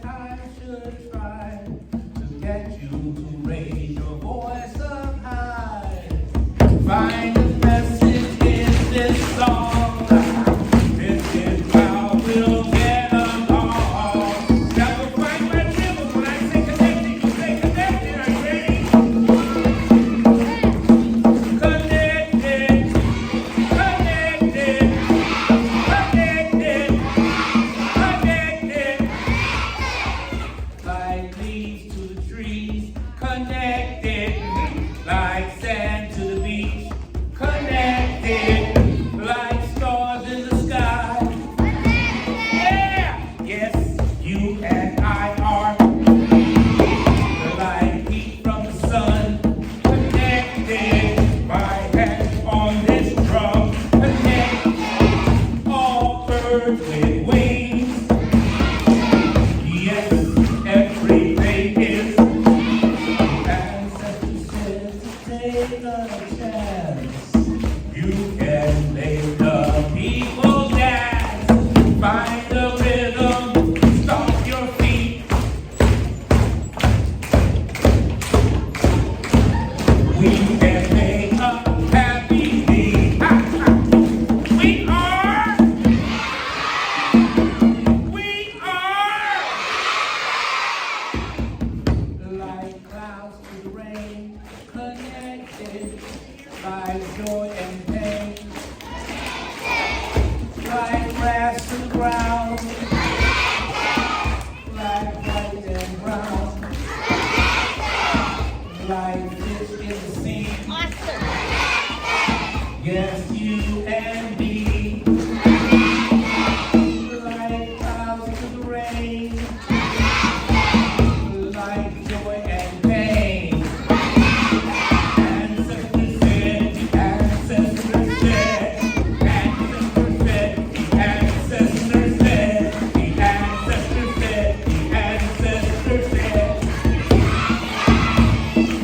that I should try to get you to raise your voice up high. Find a message in this song. This is how we'll get along. Now we'll find my dribble. When I say connected, you say connected. Are you ready? Connected, connected, connected, connected. Like leaves to the trees, connected. Like sand to the beach, connected. Like stars in the sky. Yeah! Yes, you and I are. Like heat from the sun, connected. My hands on this drum, connect. All birds with wings. Yes, everything is. Ancestors said to take a chance. You can make the people dance. Find the rhythm, stomp your feet. We can make a happy beat. We are like clouds to the rain, connected. Like joy and pain, like grass to the ground, like white and brown, like fish in the sea. Yes, you and me. Like clouds to the rain, like joy and pain. Ancestors said, the ancestors said, ancestors said, the ancestors said, the ancestors said, the ancestors said.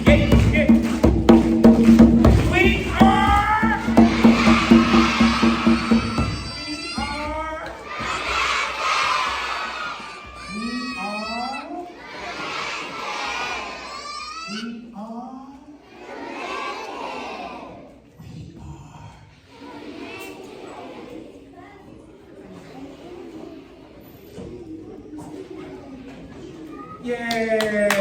Yeah, yeah. We are. Yeah.